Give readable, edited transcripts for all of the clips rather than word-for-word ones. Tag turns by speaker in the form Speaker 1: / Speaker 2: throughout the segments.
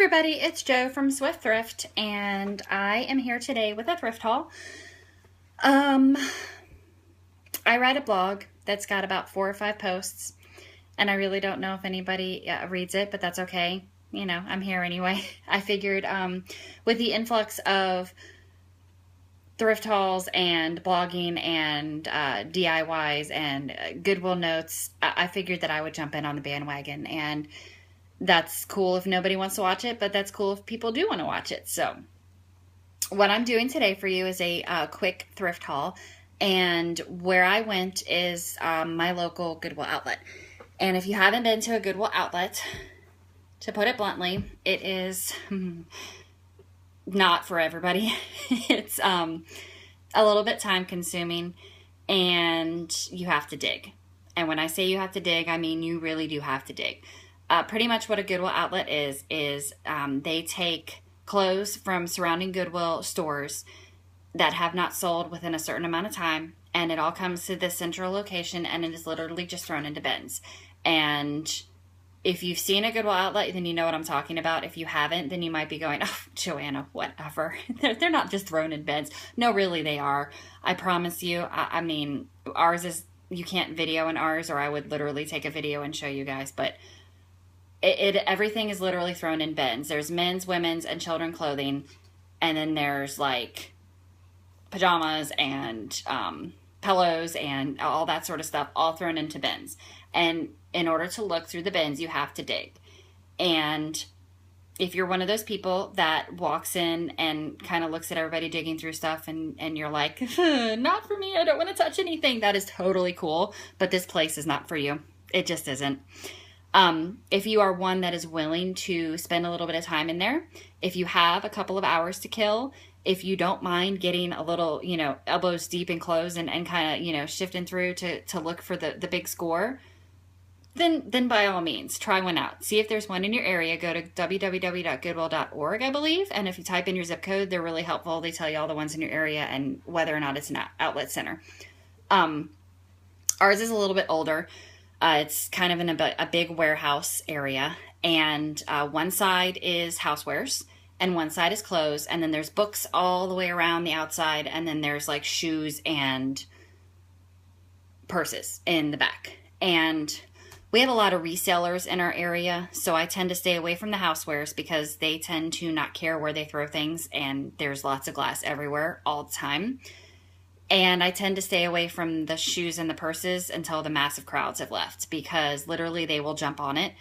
Speaker 1: everybody, it's Jo from Swift Thrift, and I am here today with a thrift haul. I write a blog that's got about 4 or 5 posts, and I really don't know if anybody reads it, but that's okay. You know, I'm here anyway. I figured with the influx of thrift hauls and blogging and DIYs and Goodwill notes, I figured that I would jump in on the bandwagon, and that's cool if nobody wants to watch it, but that's cool if people do want to watch it. So what I'm doing today for you is a quick thrift haul, and where I went is my local Goodwill outlet. And if you haven't been to a Goodwill outlet, to put it bluntly, it is not for everybody. It's a little bit time consuming, and you have to dig. And when I say you have to dig, I mean you really do have to dig. Pretty much what a Goodwill outlet is they take clothes from surrounding Goodwill stores that have not sold within a certain amount of time, and it all comes to this central location, and it is literally just thrown into bins. And if you've seen a Goodwill outlet, then you know what I'm talking about. If you haven't, then you might be going, oh, Joanna, whatever. They're not just thrown in bins. No, really, they are. I promise you. I mean, ours is, you can't video in ours, or I would literally take a video and show you guys, but everything is literally thrown in bins. There's men's, women's, and children clothing, and then there's like pajamas and pillows and all that sort of stuff, all thrown into bins. And in order to look through the bins, you have to dig. And if you're one of those people that walks in and kind of looks at everybody digging through stuff, and you're like, not for me, I don't want to touch anything, that is totally cool, but this place is not for you. It just isn't. If you are one that is willing to spend a little bit of time in there, if you have a couple of hours to kill, if you don't mind getting a little, elbows deep in clothes and kind of, shifting through to look for the big score, then by all means, try one out. See if there's one in your area. Go to www.goodwill.org, I believe, and if you type in your zip code, they're really helpful. They tell you all the ones in your area and whether or not it's an outlet center. Ours is a little bit older. It's kind of in a big warehouse area, and one side is Housewares, and one side is clothes, and then there's books all the way around the outside, and then there's like shoes and purses in the back. And we have a lot of resellers in our area, so I tend to stay away from the Housewares because they tend to not care where they throw things, and there's lots of glass everywhere all the time. And I tend to stay away from the shoes and the purses until the massive crowds have left, because literally they will jump on it.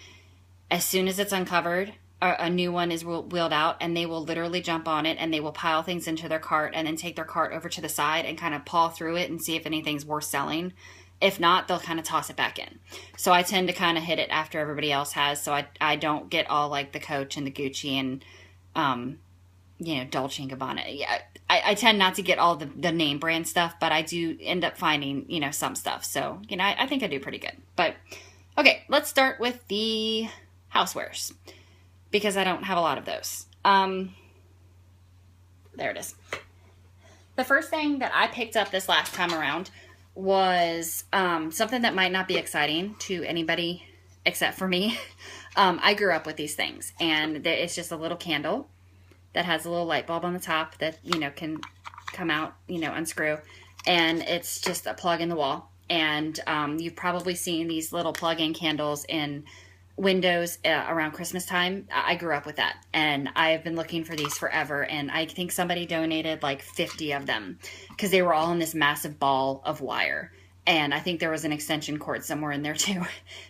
Speaker 1: As soon as it's uncovered, a new one is wheeled out, and they will literally jump on it, and they will pile things into their cart and then take their cart over to the side and kind of paw through it and see if anything's worth selling. If not, they'll kind of toss it back in. So I tend to kind of hit it after everybody else has, so I don't get all like the Coach and the Gucci and Dolce & Gabbana. Yeah, I tend not to get all the name brand stuff, but I do end up finding, some stuff. So, I think I do pretty good. But, okay, let's start with the Housewares, because I don't have a lot of those. There it is. The first thing that I picked up this last time around was something that might not be exciting to anybody except for me. I grew up with these things, and it's just a little candle that has a little light bulb on the top that, can come out, unscrew. And it's just a plug in the wall. And you've probably seen these little plug-in candles in windows around Christmas time. I grew up with that. And I've been looking for these forever. And I think somebody donated like 50 of them because they were all in this massive ball of wire. And I think there was an extension cord somewhere in there too.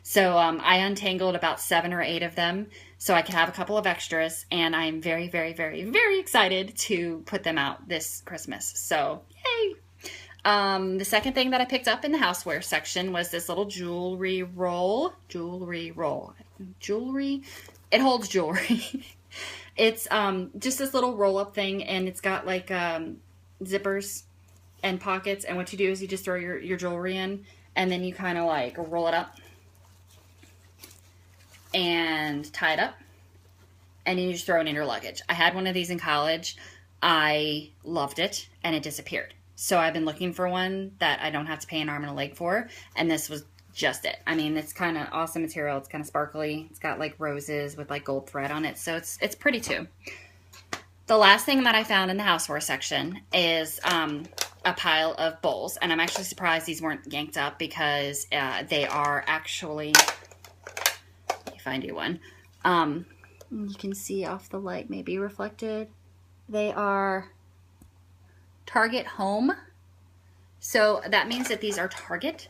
Speaker 1: So I untangled about 7 or 8 of them so I could have a couple of extras. And I'm very, very, very, very excited to put them out this Christmas. So, yay! The second thing that I picked up in the houseware section was this little jewelry roll. Jewelry. It holds jewelry. It's just this little roll-up thing, and it's got like zippers and pockets, and what you do is you just throw your jewelry in, and then you kind of like roll it up and tie it up, and then you just throw it in your luggage. I had one of these in college. I loved it, and it disappeared. So I've been looking for one that I don't have to pay an arm and a leg for, and this was just it. I mean, it's kind of awesome material. It's kind of sparkly. It's got like roses with like gold thread on it. So it's pretty too. The last thing that I found in the houseware section is a pile of bowls. And I'm actually surprised these weren't yanked up because they are actually, let me find you one. You can see off the light maybe reflected. They are Target Home. So that means that these are Target,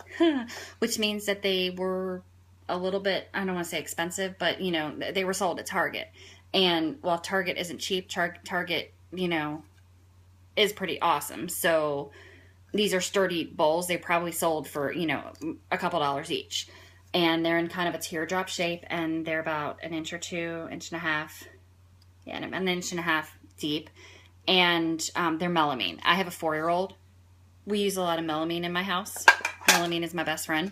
Speaker 1: which means that they were a little bit, I don't want to say expensive, but, you know, they were sold at Target. And while Target isn't cheap, Target, you know, is pretty awesome. So these are sturdy bowls. They probably sold for, you know, a couple dollars each. And they're in kind of a teardrop shape, and they're about an inch or two, inch and a half. Yeah, an inch and a half deep. And they're melamine. I have a 4-year-old. We use a lot of melamine in my house. Melamine is my best friend.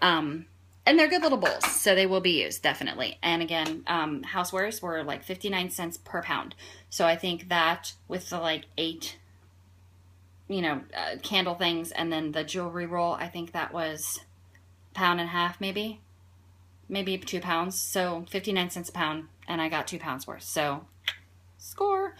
Speaker 1: And they're good little bowls, so they will be used, definitely. And again, Housewares were like 59 cents per pound. So I think that with the like 8, you know, candle things and then the jewelry roll, I think that was £1.50, maybe 2 pounds. So 59 cents a pound, and I got 2 pounds worth. So score.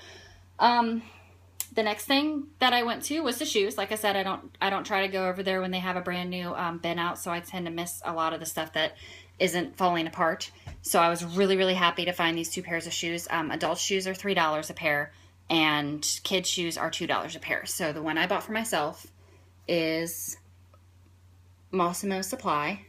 Speaker 1: The next thing that I went to was the shoes. Like I said, I don't try to go over there when they have a brand new bin out, so I tend to miss a lot of the stuff that isn't falling apart. So I was really, really happy to find these 2 pairs of shoes. Adult shoes are $3 a pair, and kids shoes are $2 a pair. So the one I bought for myself is Mossimo Supply.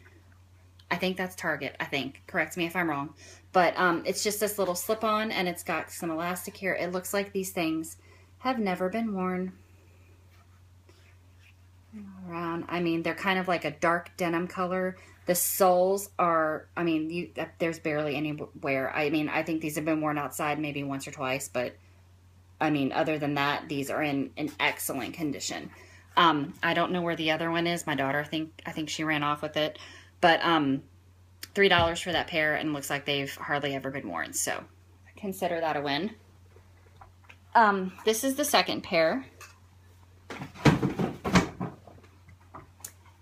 Speaker 1: I think that's Target, I think. Correct me if I'm wrong. But it's just this little slip-on, and it's got some elastic here. It looks like these things have never been worn around. I mean, they're kind of like a dark denim color. The soles are, I mean, there's barely any wear. I mean, I think these have been worn outside maybe once or twice, but I mean, other than that, these are in excellent condition. I don't know where the other one is. My daughter, I think she ran off with it, but $3 for that pair, and looks like they've hardly ever been worn. So consider that a win. This is the second pair.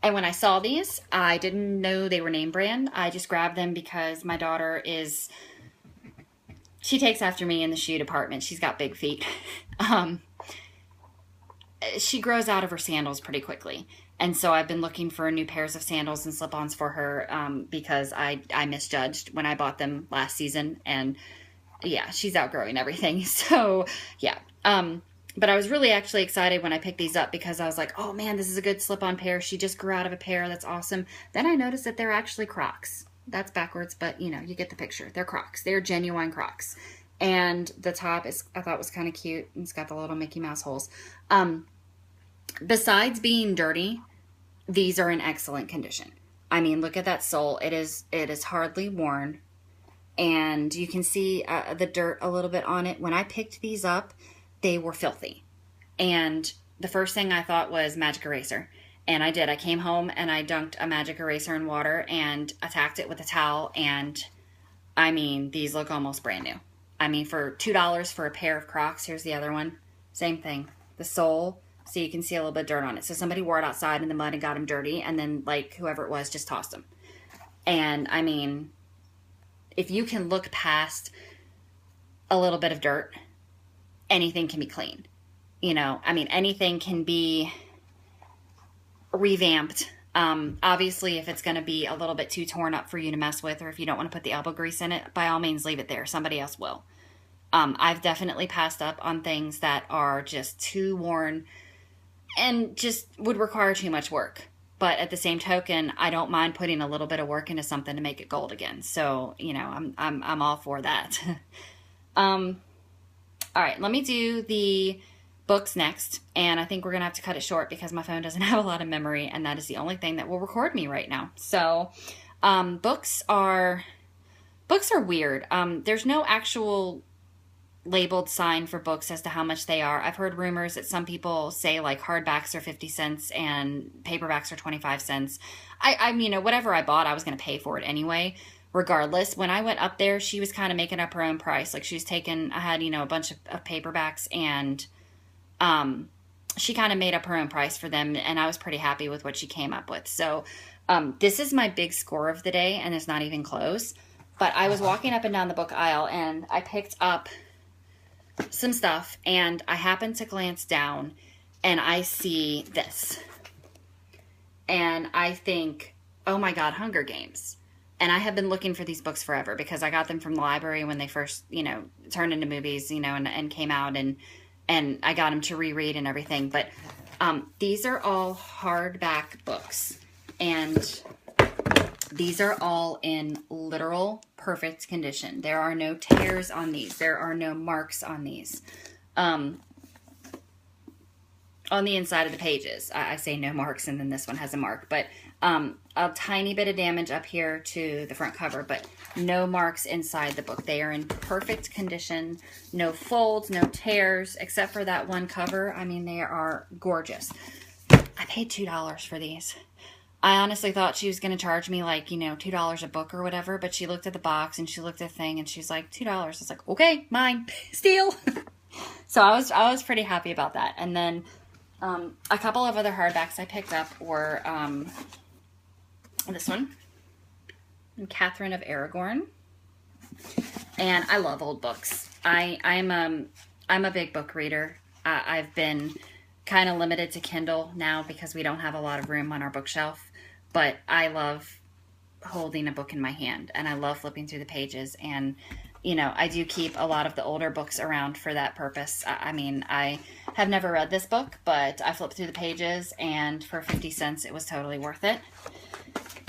Speaker 1: And when I saw these, I didn't know they were name brand. I just grabbed them because my daughter she takes after me in the shoe department. She's got big feet. She grows out of her sandals pretty quickly. And so I've been looking for new pairs of sandals and slip-ons for her because I misjudged when I bought them last season. And yeah, she's outgrowing everything. So yeah. But I was really actually excited when I picked these up because I was like, oh man, this is a good slip-on pair. She just grew out of a pair. That's awesome. Then I noticed that they're actually Crocs. That's backwards, but you know, you get the picture. They're Crocs. They're genuine Crocs. And the top I thought was kind of cute. It's got the little Mickey Mouse holes. Besides being dirty, these are in excellent condition. I mean, look at that sole. It is hardly worn. And you can see the dirt a little bit on it. When I picked these up, they were filthy. And the first thing I thought was magic eraser. And I did. I came home and I dunked a magic eraser in water and attacked it with a towel. And I mean, these look almost brand new. I mean, for $2 for a pair of Crocs, here's the other one. Same thing. The sole, so you can see a little bit of dirt on it. So somebody wore it outside in the mud and got them dirty. And then, like, whoever it was just tossed them. And, I mean, if you can look past a little bit of dirt, anything can be clean. You know, I mean, anything can be revamped. Obviously, if it's going to be a little bit too torn up for you to mess with, or if you don't want to put the elbow grease in it, by all means, leave it there. Somebody else will. I've definitely passed up on things that are just too worn and just would require too much work. But at the same token, I don't mind putting a little bit of work into something to make it gold again. So, you know, I'm all for that. All right, let me do the books next, and I think we're gonna have to cut it short because my phone doesn't have a lot of memory, and that is the only thing that will record me right now. So, books are weird. There's no actual labeled sign for books as to how much they are. I've heard rumors that some people say like hardbacks are 50 cents and paperbacks are 25 cents. I mean, you know, whatever I bought, I was going to pay for it anyway, regardless. When I went up there, she was kind of making up her own price. Like she was taking, I had, you know, a bunch of paperbacks, and she kind of made up her own price for them, and I was pretty happy with what she came up with. So This is my big score of the day, and it's not even close. But I was walking up and down the book aisle, and I picked up some stuff, and I happened to glance down, and I see this. And I think, oh my God, Hunger Games. And I have been looking for these books forever because I got them from the library when they first, turned into movies, and came out, and I got them to reread and everything. But these are all hardback books, and these are all in literal perfect condition. There are no tears on these. There are no marks on these. On the inside of the pages, I say no marks, and then this one has a mark, but a tiny bit of damage up here to the front cover, but no marks inside the book. They are in perfect condition, no folds, no tears, except for that one cover. I mean, they are gorgeous. I paid $2 for these. I honestly thought she was going to charge me like, $2 a book or whatever, but she looked at the box and she looked at the thing and she's like, $2. I was like, okay, mine, steal. So I was pretty happy about that. And then a couple of other hardbacks I picked up were this one, Catherine of Aragorn. And I love old books. I'm a big book reader. I've been kind of limited to Kindle now because we don't have a lot of room on our bookshelf. But I love holding a book in my hand, and I love flipping through the pages. And I do keep a lot of the older books around for that purpose. I mean, I have never read this book, but I flipped through the pages, and for 50 cents, it was totally worth it.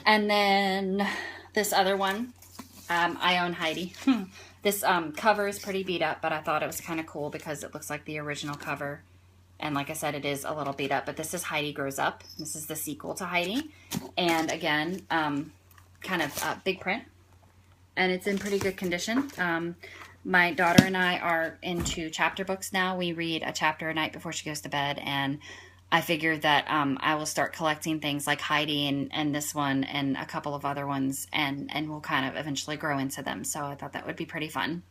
Speaker 1: And then this other one, I own Heidi. This cover is pretty beat up, but I thought it was kind of cool because it looks like the original cover. And like I said, it is a little beat up, but this is Heidi Grows Up. This is the sequel to Heidi. And again, kind of big print. And it's in pretty good condition. My daughter and I are into chapter books now. We read a chapter a night before she goes to bed, and I figured that I will start collecting things like Heidi and this one and a couple of other ones, and we'll kind of eventually grow into them. So I thought that would be pretty fun.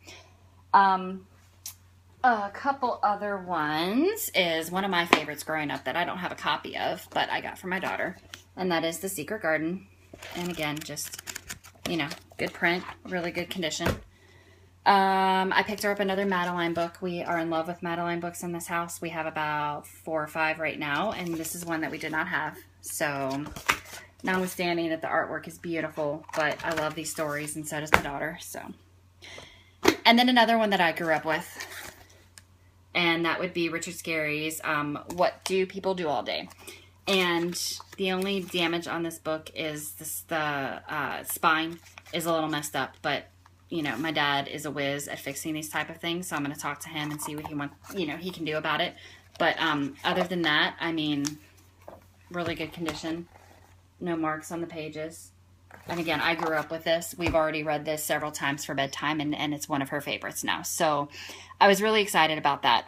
Speaker 1: A couple other ones is one of my favorites growing up that I don't have a copy of, but I got from my daughter, and that is The Secret Garden. And again, just good print, really good condition. I picked her up another Madeline book. We are in love with Madeline books in this house. We have about 4 or 5 right now, and this is one that we did not have. So, notwithstanding that the artwork is beautiful, but I love these stories, and so does my daughter. So, and then another one that I grew up with, and that would be Richard Scarry's What Do People Do All Day? And the only damage on this book is the spine is a little messed up, but my dad is a whiz at fixing these type of things, so I'm going to talk to him and see what he can do about it. But other than that, I mean, really good condition. No marks on the pages. And again, I grew up with this. We've already read this several times for bedtime, and it's one of her favorites now. So I was really excited about that.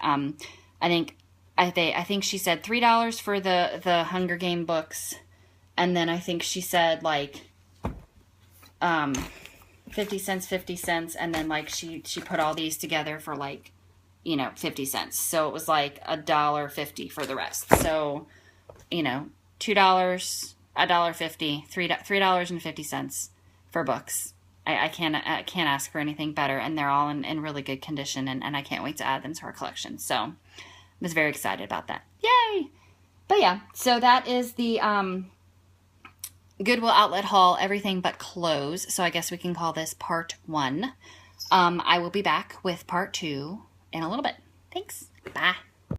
Speaker 1: I think she said $3 for the Hunger Game books, and then I think she said like 50 cents, and then like she put all these together for like 50 cents. So it was like $1.50 for the rest. So $2, $1.50, $3.50 for books. I can't ask for anything better, and they're all in really good condition, and I can't wait to add them to our collection. So I was very excited about that. Yay! But yeah, so that is the Goodwill outlet haul, everything but clothes. So I guess we can call this part 1. I will be back with part 2 in a little bit. Thanks. Bye.